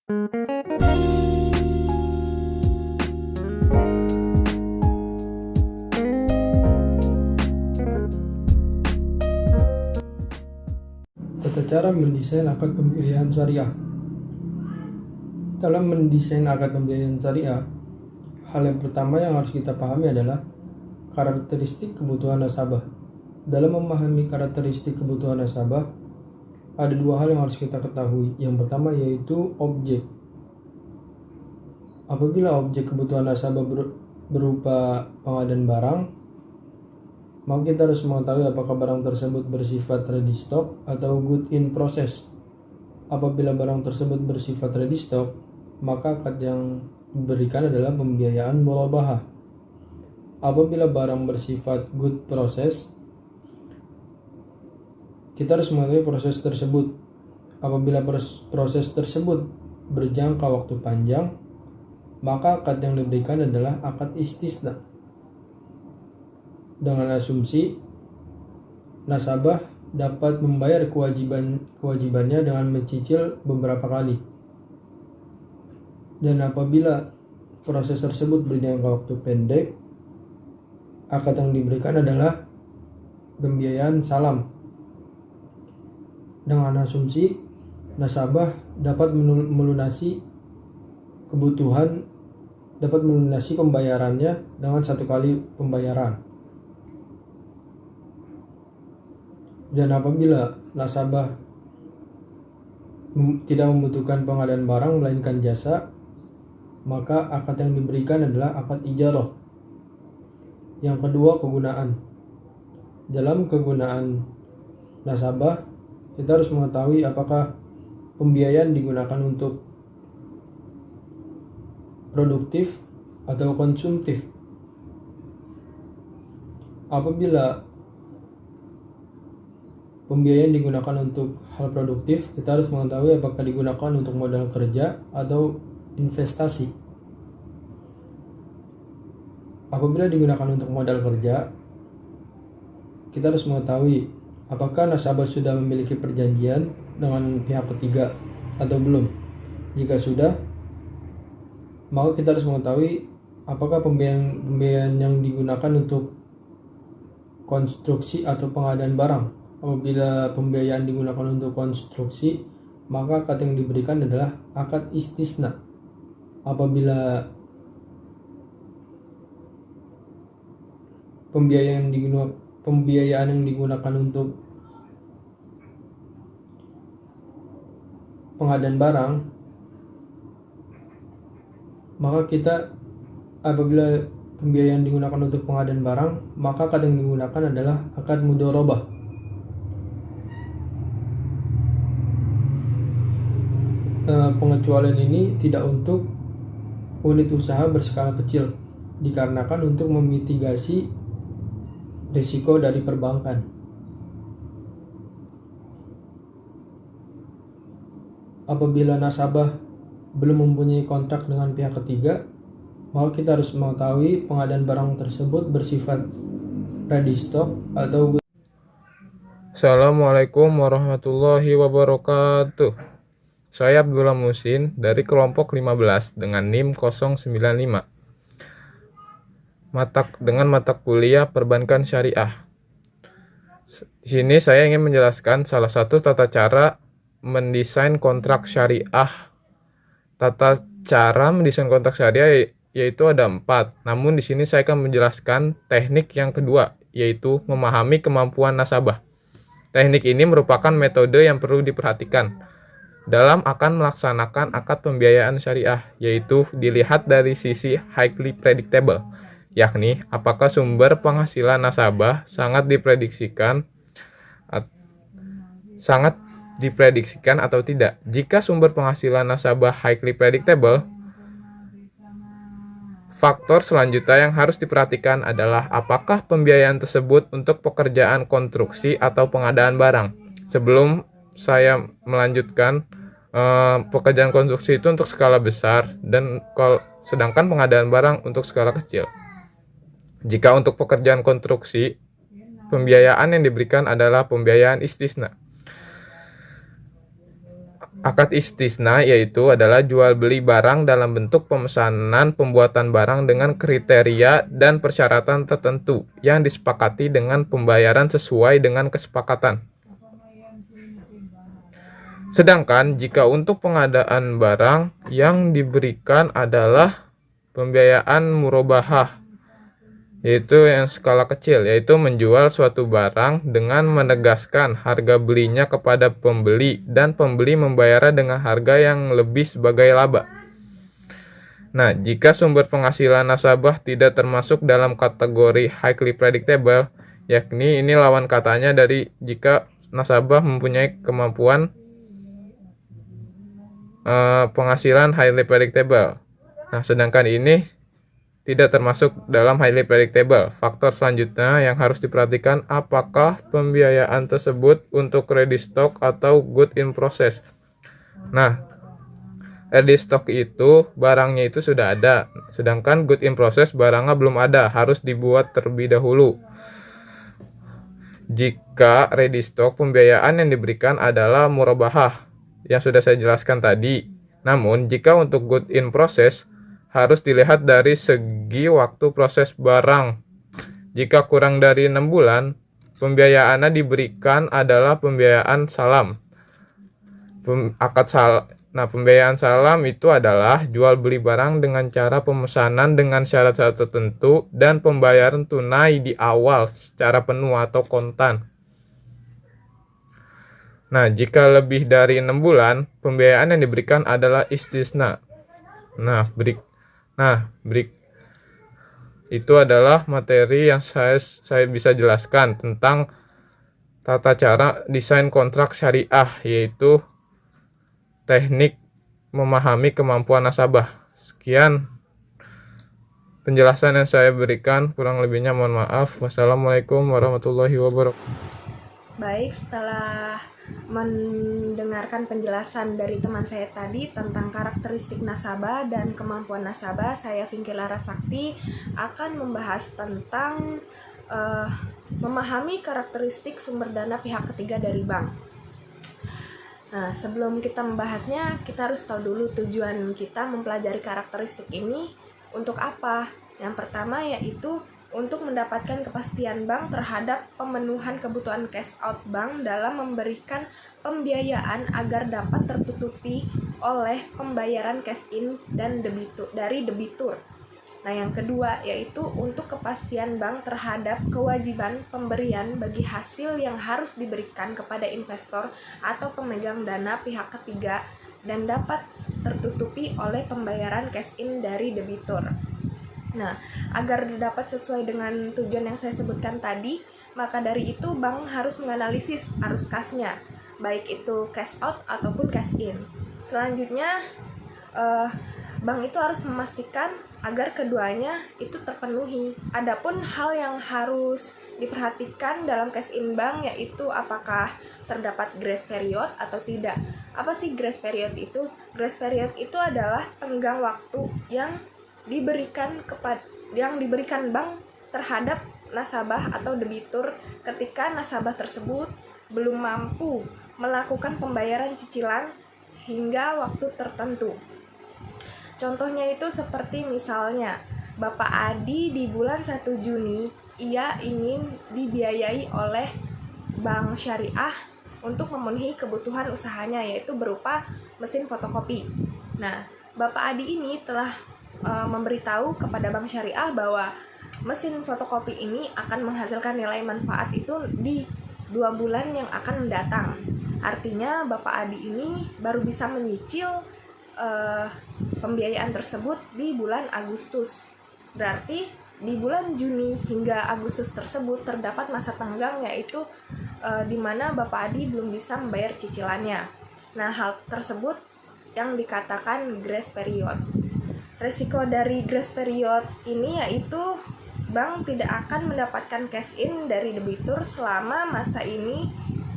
Tata cara mendesain akad pembiayaan syariah. Dalam mendesain akad pembiayaan syariah, hal yang pertama yang harus kita pahami adalah karakteristik kebutuhan nasabah. Dalam memahami karakteristik kebutuhan nasabah, ada dua hal yang harus kita ketahui. Yang pertama yaitu objek. Apabila objek kebutuhan nasabah berupa pengadaan barang, maka kita harus mengetahui apakah barang tersebut bersifat ready stock atau good in process. Apabila barang tersebut bersifat ready stock, maka akad yang diberikan adalah pembiayaan murabahah. Apabila barang bersifat good process, kita harus mengetahui proses tersebut. Apabila proses tersebut berjangka waktu panjang, maka akad yang diberikan adalah akad istisna. Dengan asumsi nasabah dapat membayar kewajibannya dengan mencicil beberapa kali. Dan apabila proses tersebut berjangka waktu pendek, akad yang diberikan adalah pembiayaan salam. Dengan asumsi nasabah dapat melunasi pembayarannya dengan satu kali pembayaran. Dan apabila nasabah tidak membutuhkan pengadaan barang melainkan jasa, maka akad yang diberikan adalah akad ijarah. Yang kedua, kegunaan. Dalam kegunaan nasabah, kita harus mengetahui apakah pembiayaan digunakan untuk produktif atau konsumtif. Apabila pembiayaan digunakan untuk hal produktif, kita harus mengetahui apakah digunakan untuk modal kerja atau investasi. Apabila digunakan untuk modal kerja, kita harus mengetahui apakah nasabah sudah memiliki perjanjian dengan pihak ketiga atau belum. Jika sudah, maka kita harus mengetahui apakah pembiayaan yang digunakan untuk konstruksi atau pengadaan barang. Apabila pembiayaan digunakan untuk konstruksi, maka akad yang diberikan adalah akad istisna. Apabila pembiayaan yang digunakan untuk pengadaan barang, maka apabila pembiayaan digunakan untuk pengadaan barang, maka akad yang digunakan adalah akad mudharabah. Pengecualian ini tidak untuk unit usaha berskala kecil, dikarenakan untuk memitigasi risiko dari perbankan. Apabila nasabah belum mempunyai kontrak dengan pihak ketiga, maka kita harus mengetahui pengadaan barang tersebut bersifat ready stock atau Assalamualaikum warahmatullahi wabarakatuh. Saya Abdullah Musin dari kelompok 15 dengan NIM 095. Dengan mata kuliah Perbankan Syariah. Di sini saya ingin menjelaskan salah satu tata cara mendesain kontrak syariah. Tata cara mendesain kontrak syariah yaitu ada 4. Namun di sini saya akan menjelaskan teknik yang kedua, yaitu memahami kemampuan nasabah. Teknik ini merupakan metode yang perlu diperhatikan dalam akan melaksanakan akad pembiayaan syariah, yaitu dilihat dari sisi highly predictable, yakni apakah sumber penghasilan nasabah sangat diprediksikan atau tidak. Jika sumber penghasilan nasabah highly predictable, faktor selanjutnya yang harus diperhatikan adalah apakah pembiayaan tersebut untuk pekerjaan konstruksi atau pengadaan barang. Sebelum saya melanjutkan, pekerjaan konstruksi itu untuk skala besar dan sedangkan pengadaan barang untuk skala kecil. Jika untuk pekerjaan konstruksi, pembiayaan yang diberikan adalah pembiayaan istisna. Akad istisna yaitu adalah jual beli barang dalam bentuk pemesanan pembuatan barang dengan kriteria dan persyaratan tertentu yang disepakati dengan pembayaran sesuai dengan kesepakatan. Sedangkan jika untuk pengadaan barang yang diberikan adalah pembiayaan murabahah, yaitu yang skala kecil, yaitu menjual suatu barang dengan menegaskan harga belinya kepada pembeli dan pembeli membayarnya dengan harga yang lebih sebagai laba. Nah, jika sumber penghasilan nasabah tidak termasuk dalam kategori highly predictable, yakni ini lawan katanya dari jika nasabah mempunyai kemampuan penghasilan highly predictable. Nah, sedangkan ini tidak termasuk dalam highly predictable. Faktor selanjutnya yang harus diperhatikan apakah pembiayaan tersebut untuk ready stock atau good in process. Nah, ready stock itu barangnya itu sudah ada, sedangkan good in process barangnya belum ada, harus dibuat terlebih dahulu. Jika ready stock, pembiayaan yang diberikan adalah murabahah yang sudah saya jelaskan tadi. Namun, jika untuk good in process harus dilihat dari segi waktu proses barang. Jika kurang dari 6 bulan, pembiayaannya diberikan adalah pembiayaan salam. Pembiayaan salam itu adalah jual beli barang dengan cara pemesanan dengan syarat-syarat tertentu dan pembayaran tunai di awal secara penuh atau kontan. Nah, jika lebih dari 6 bulan, pembiayaan yang diberikan adalah istisna. Nah, itu adalah materi yang saya bisa jelaskan tentang tata cara desain kontrak syariah, yaitu teknik memahami kemampuan nasabah. Sekian penjelasan yang saya berikan, kurang lebihnya mohon maaf. Wassalamualaikum warahmatullahi wabarakatuh. Baik, setelah mendengarkan penjelasan dari teman saya tadi tentang karakteristik nasabah dan kemampuan nasabah, saya Vinky Larasakti akan membahas tentang memahami karakteristik sumber dana pihak ketiga dari bank. Nah, sebelum kita membahasnya, kita harus tahu dulu tujuan kita mempelajari karakteristik ini untuk apa. Yang pertama yaitu untuk mendapatkan kepastian bank terhadap pemenuhan kebutuhan cash out bank dalam memberikan pembiayaan agar dapat tertutupi oleh pembayaran cash in dan dari debitur. Nah, yang kedua yaitu untuk kepastian bank terhadap kewajiban pemberian bagi hasil yang harus diberikan kepada investor atau pemegang dana pihak ketiga dan dapat tertutupi oleh pembayaran cash in dari debitur. Nah, agar dapat sesuai dengan tujuan yang saya sebutkan tadi, maka dari itu bank harus menganalisis arus kasnya, baik itu cash out ataupun cash in. Selanjutnya, bank itu harus memastikan agar keduanya itu terpenuhi. Adapun hal yang harus diperhatikan dalam cash in bank yaitu apakah terdapat grace period atau tidak. Apa sih grace period itu? Grace period itu adalah tenggang waktu yang diberikan bank terhadap nasabah atau debitur ketika nasabah tersebut belum mampu melakukan pembayaran cicilan hingga waktu tertentu. Contohnya itu seperti misalnya Bapak Adi di bulan 1 Juni ia ingin dibiayai oleh Bank Syariah untuk memenuhi kebutuhan usahanya, yaitu berupa mesin fotokopi. Nah, Bapak Adi ini telah memberitahu kepada Bank Syariah bahwa mesin fotokopi ini akan menghasilkan nilai manfaat itu di 2 bulan yang akan mendatang. Artinya Bapak Adi ini baru bisa menyicil pembiayaan tersebut di bulan Agustus. Berarti di bulan Juni hingga Agustus tersebut terdapat masa tenggang yaitu di mana Bapak Adi belum bisa membayar cicilannya. Nah, hal tersebut yang dikatakan grace period. Resiko dari grace period ini yaitu bank tidak akan mendapatkan cash in dari debitur selama masa ini.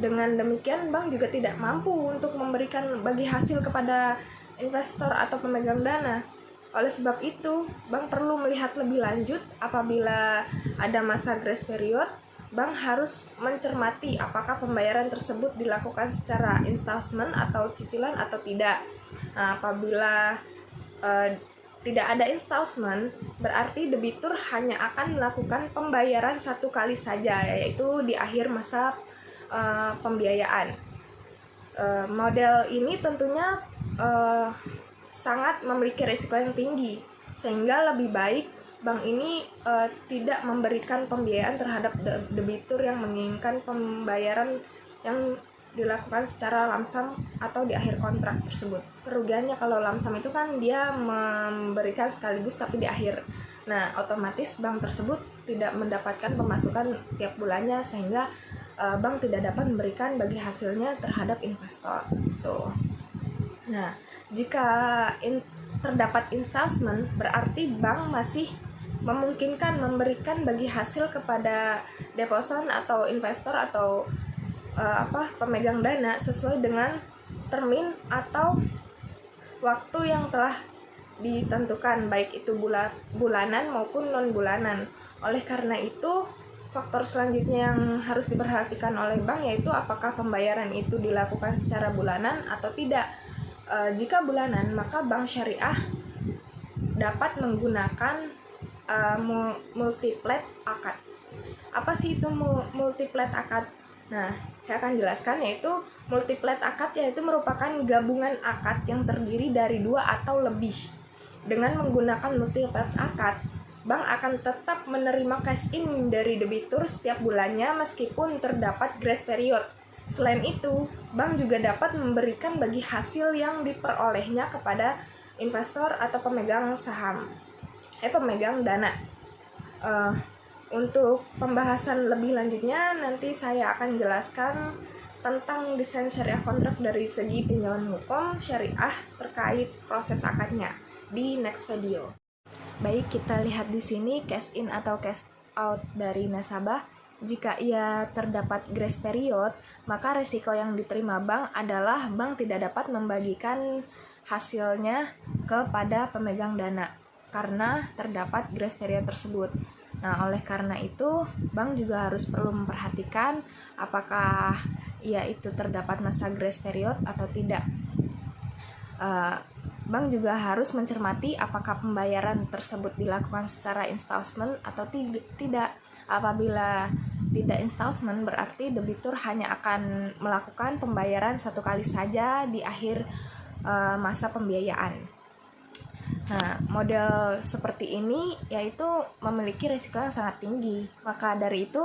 Dengan demikian, bank juga tidak mampu untuk memberikan bagi hasil kepada investor atau pemegang dana. Oleh sebab itu, bank perlu melihat lebih lanjut apabila ada masa grace period, bank harus mencermati apakah pembayaran tersebut dilakukan secara installment atau cicilan atau tidak. Nah, apabila tidak ada installment, berarti debitur hanya akan melakukan pembayaran satu kali saja, yaitu di akhir masa pembiayaan. Model ini tentunya sangat memiliki risiko yang tinggi, sehingga lebih baik bank ini tidak memberikan pembiayaan terhadap debitur yang menginginkan pembayaran yang dilakukan secara lamsam atau di akhir kontrak tersebut. Kerugiannya kalau lamsam itu kan dia memberikan sekaligus tapi di akhir. Nah, otomatis bank tersebut tidak mendapatkan pemasukan tiap bulannya, sehingga bank tidak dapat memberikan bagi hasilnya terhadap investor. Tuh. Nah, jika terdapat installment, berarti bank masih memungkinkan memberikan bagi hasil kepada deposan atau investor atau pemegang dana sesuai dengan termin atau waktu yang telah ditentukan, baik itu bulanan maupun non bulanan. Oleh karena itu, faktor selanjutnya yang harus diperhatikan oleh bank yaitu apakah pembayaran itu dilakukan secara bulanan atau tidak. Jika bulanan, maka bank syariah dapat menggunakan multi-plat akad. Apa sih itu multi-plat akad? Nah, saya akan jelaskan, yaitu multi-plat akad yaitu merupakan gabungan akad yang terdiri dari 2 atau lebih. Dengan menggunakan multi-plat akad, bank akan tetap menerima cash in dari debitur setiap bulannya meskipun terdapat grace period. Selain itu, bank juga dapat memberikan bagi hasil yang diperolehnya kepada investor atau pemegang saham, pemegang dana. Untuk pembahasan lebih lanjutnya, nanti saya akan jelaskan tentang desain syariah kontrak dari segi pinjaman hukum syariah terkait proses akadnya di next video. Baik, kita lihat di sini cash in atau cash out dari nasabah. Jika ia terdapat grace period, maka risiko yang diterima bank adalah bank tidak dapat membagikan hasilnya kepada pemegang dana karena terdapat grace period tersebut. Nah, oleh karena itu, bank juga harus perlu memperhatikan apakah ia itu terdapat masa grace period atau tidak. Bank juga harus mencermati apakah pembayaran tersebut dilakukan secara installment atau tidak. Apabila tidak installment, berarti debitur hanya akan melakukan pembayaran satu kali saja di akhir masa pembiayaan. Nah, model seperti ini yaitu memiliki risiko yang sangat tinggi. Maka dari itu,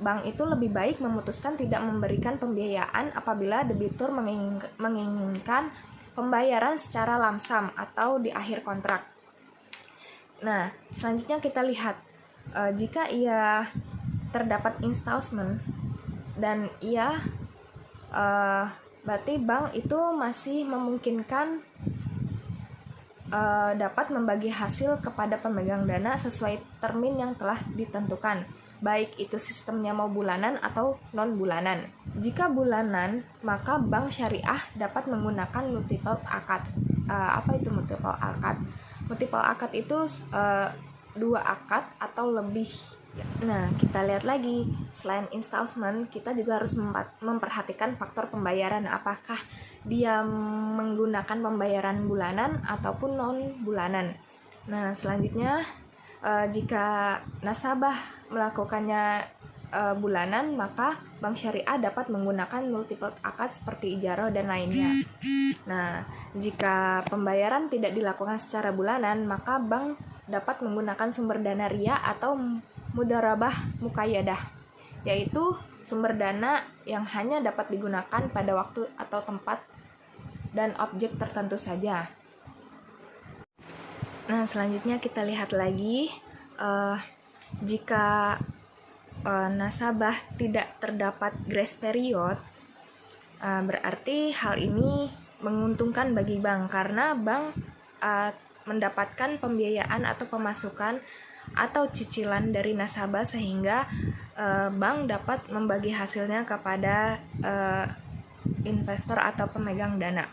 bank itu lebih baik memutuskan tidak memberikan pembiayaan apabila debitur menginginkan pembayaran secara lamsam atau di akhir kontrak. Nah, selanjutnya kita lihat jika ia terdapat installment dan ia berarti bank itu masih memungkinkan dapat membagi hasil kepada pemegang dana sesuai termin yang telah ditentukan, baik itu sistemnya mau bulanan atau non bulanan. Jika bulanan, maka bank syariah dapat menggunakan multiple akad. Apa itu multiple akad? Multiple akad itu 2 akad atau lebih. Nah, kita lihat lagi, selain installment, kita juga harus memperhatikan faktor pembayaran. Apakah dia menggunakan pembayaran bulanan ataupun non bulanan. Nah, selanjutnya jika nasabah melakukannya bulanan, maka bank syariah dapat menggunakan multiple akad seperti ijarah dan lainnya. Nah, jika pembayaran tidak dilakukan secara bulanan, maka bank dapat menggunakan sumber dana ria atau mudarabah muqayyadah, yaitu sumber dana yang hanya dapat digunakan pada waktu atau tempat dan objek tertentu saja. Nah, selanjutnya kita lihat lagi, jika nasabah tidak terdapat grace period, berarti hal ini menguntungkan bagi bank karena bank mendapatkan pembiayaan atau pemasukan atau cicilan dari nasabah, sehingga bank dapat membagi hasilnya kepada investor atau pemegang dana.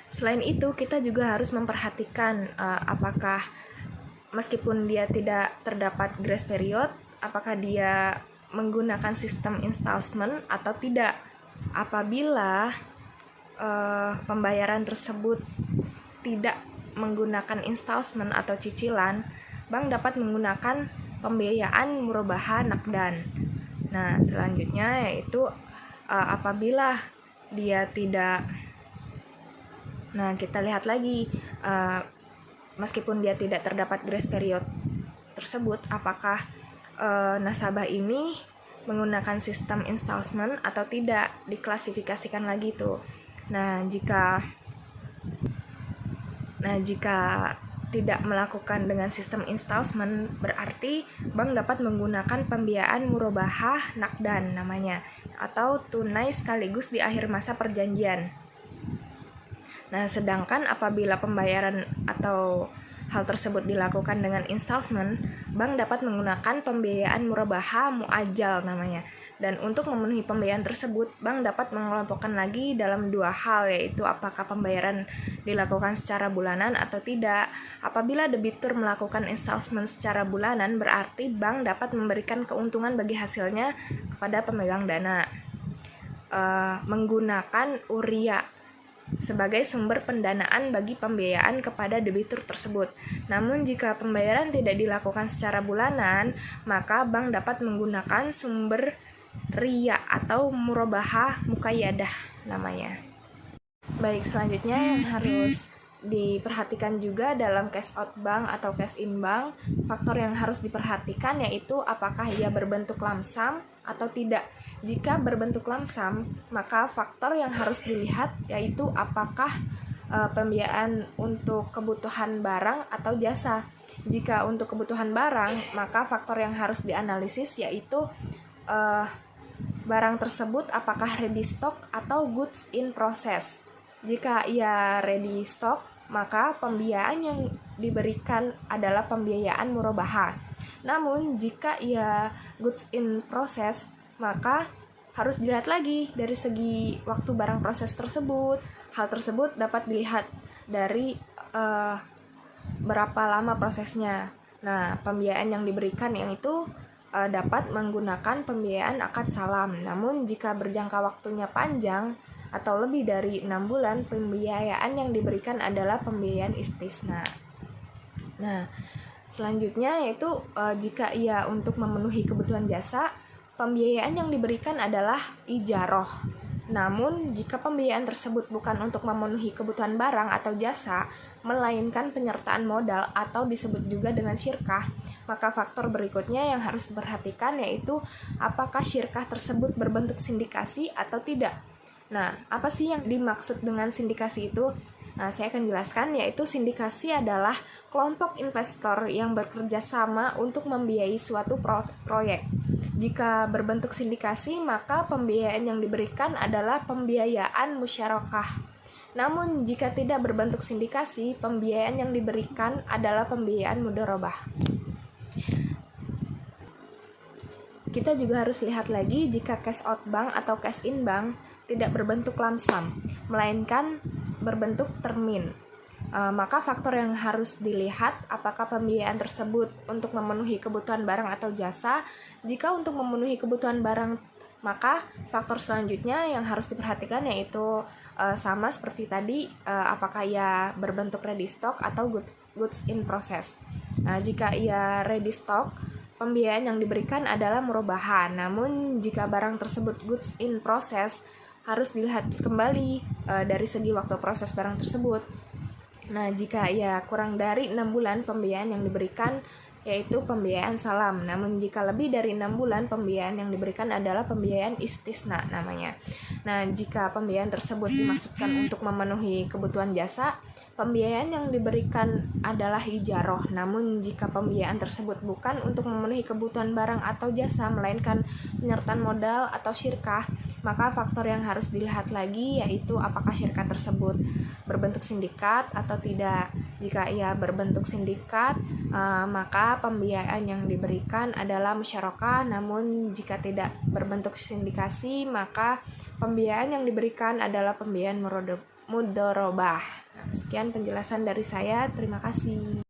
Selain itu, kita juga harus memperhatikan apakah meskipun dia tidak terdapat grace period, apakah dia menggunakan sistem installment atau tidak. Apabila pembayaran tersebut tidak menggunakan installment atau cicilan, bank dapat menggunakan pembiayaan murabaha nakdan. Nah, selanjutnya yaitu apabila dia tidak. Nah, kita lihat lagi, meskipun dia tidak terdapat grace period tersebut, apakah nasabah ini menggunakan sistem installment atau tidak, diklasifikasikan lagi tuh. Nah, jika tidak melakukan dengan sistem installment, berarti bank dapat menggunakan pembiayaan murabaha nakdan namanya, atau tunai sekaligus di akhir masa perjanjian. Nah, sedangkan apabila pembayaran atau hal tersebut dilakukan dengan installment, bank dapat menggunakan pembiayaan murabaha muajjal namanya. Dan untuk memenuhi pembayaran tersebut, bank dapat mengelompokkan lagi dalam dua hal, yaitu apakah pembayaran dilakukan secara bulanan atau tidak. Apabila debitur melakukan installment secara bulanan, berarti bank dapat memberikan keuntungan bagi hasilnya kepada pemegang dana. Menggunakan uria sebagai sumber pendanaan bagi pembiayaan kepada debitur tersebut. Namun jika pembayaran tidak dilakukan secara bulanan, maka bank dapat menggunakan sumber ria atau murabaha muqayyadah namanya. Baik, selanjutnya yang harus diperhatikan juga dalam cash out bank atau cash in bank, faktor yang harus diperhatikan yaitu apakah ia berbentuk lump sum atau tidak. Jika berbentuk lump sum, maka faktor yang harus dilihat yaitu apakah pembiayaan untuk kebutuhan barang atau jasa. Jika untuk kebutuhan barang, maka faktor yang harus dianalisis yaitu barang tersebut apakah ready stock atau goods in process. Jika ia ready stock, maka pembiayaan yang diberikan adalah pembiayaan murabaha. Namun jika ia goods in process, maka harus dilihat lagi dari segi waktu barang proses tersebut. Hal tersebut dapat dilihat dari berapa lama prosesnya. Nah, pembiayaan yang diberikan yang itu dapat menggunakan pembiayaan akad salam. Namun jika berjangka waktunya panjang atau lebih dari 6 bulan, pembiayaan yang diberikan adalah pembiayaan istisna. Nah, selanjutnya yaitu jika ia untuk memenuhi kebutuhan jasa, pembiayaan yang diberikan adalah ijaroh. Namun, jika pembiayaan tersebut bukan untuk memenuhi kebutuhan barang atau jasa, melainkan penyertaan modal atau disebut juga dengan syirkah, maka faktor berikutnya yang harus diperhatikan yaitu apakah syirkah tersebut berbentuk sindikasi atau tidak. Nah, apa sih yang dimaksud dengan sindikasi itu? Nah, saya akan jelaskan, yaitu sindikasi adalah kelompok investor yang bekerja sama untuk membiayai suatu proyek. Jika berbentuk sindikasi, maka pembiayaan yang diberikan adalah pembiayaan musyarakah. Namun, jika tidak berbentuk sindikasi, pembiayaan yang diberikan adalah pembiayaan mudharabah. Kita juga harus lihat lagi jika cash out bank atau cash in bank tidak berbentuk lump sum, melainkan berbentuk termin. Maka faktor yang harus dilihat apakah pembiayaan tersebut untuk memenuhi kebutuhan barang atau jasa. Jika untuk memenuhi kebutuhan barang, maka faktor selanjutnya yang harus diperhatikan yaitu sama seperti tadi, apakah ia berbentuk ready stock atau goods in process. Nah, jika ia ready stock, pembiayaan yang diberikan adalah murabaha. Namun jika barang tersebut goods in process, harus dilihat kembali dari segi waktu proses barang tersebut. Nah, jika ia kurang dari 6 bulan, pembiayaan yang diberikan yaitu pembiayaan salam. Namun jika lebih dari 6 bulan, pembiayaan yang diberikan adalah pembiayaan istisna namanya. Nah, jika pembiayaan tersebut dimaksudkan untuk memenuhi kebutuhan jasa, pembiayaan yang diberikan adalah ijaroh. Namun jika pembiayaan tersebut bukan untuk memenuhi kebutuhan barang atau jasa, melainkan penyertaan modal atau syirkah, maka faktor yang harus dilihat lagi yaitu apakah syirkah tersebut berbentuk sindikat atau tidak. Jika ia berbentuk sindikat, maka pembiayaan yang diberikan adalah musyarakah. Namun jika tidak berbentuk sindikasi, maka pembiayaan yang diberikan adalah pembiayaan mudharabah. Sekian penjelasan dari saya, terima kasih.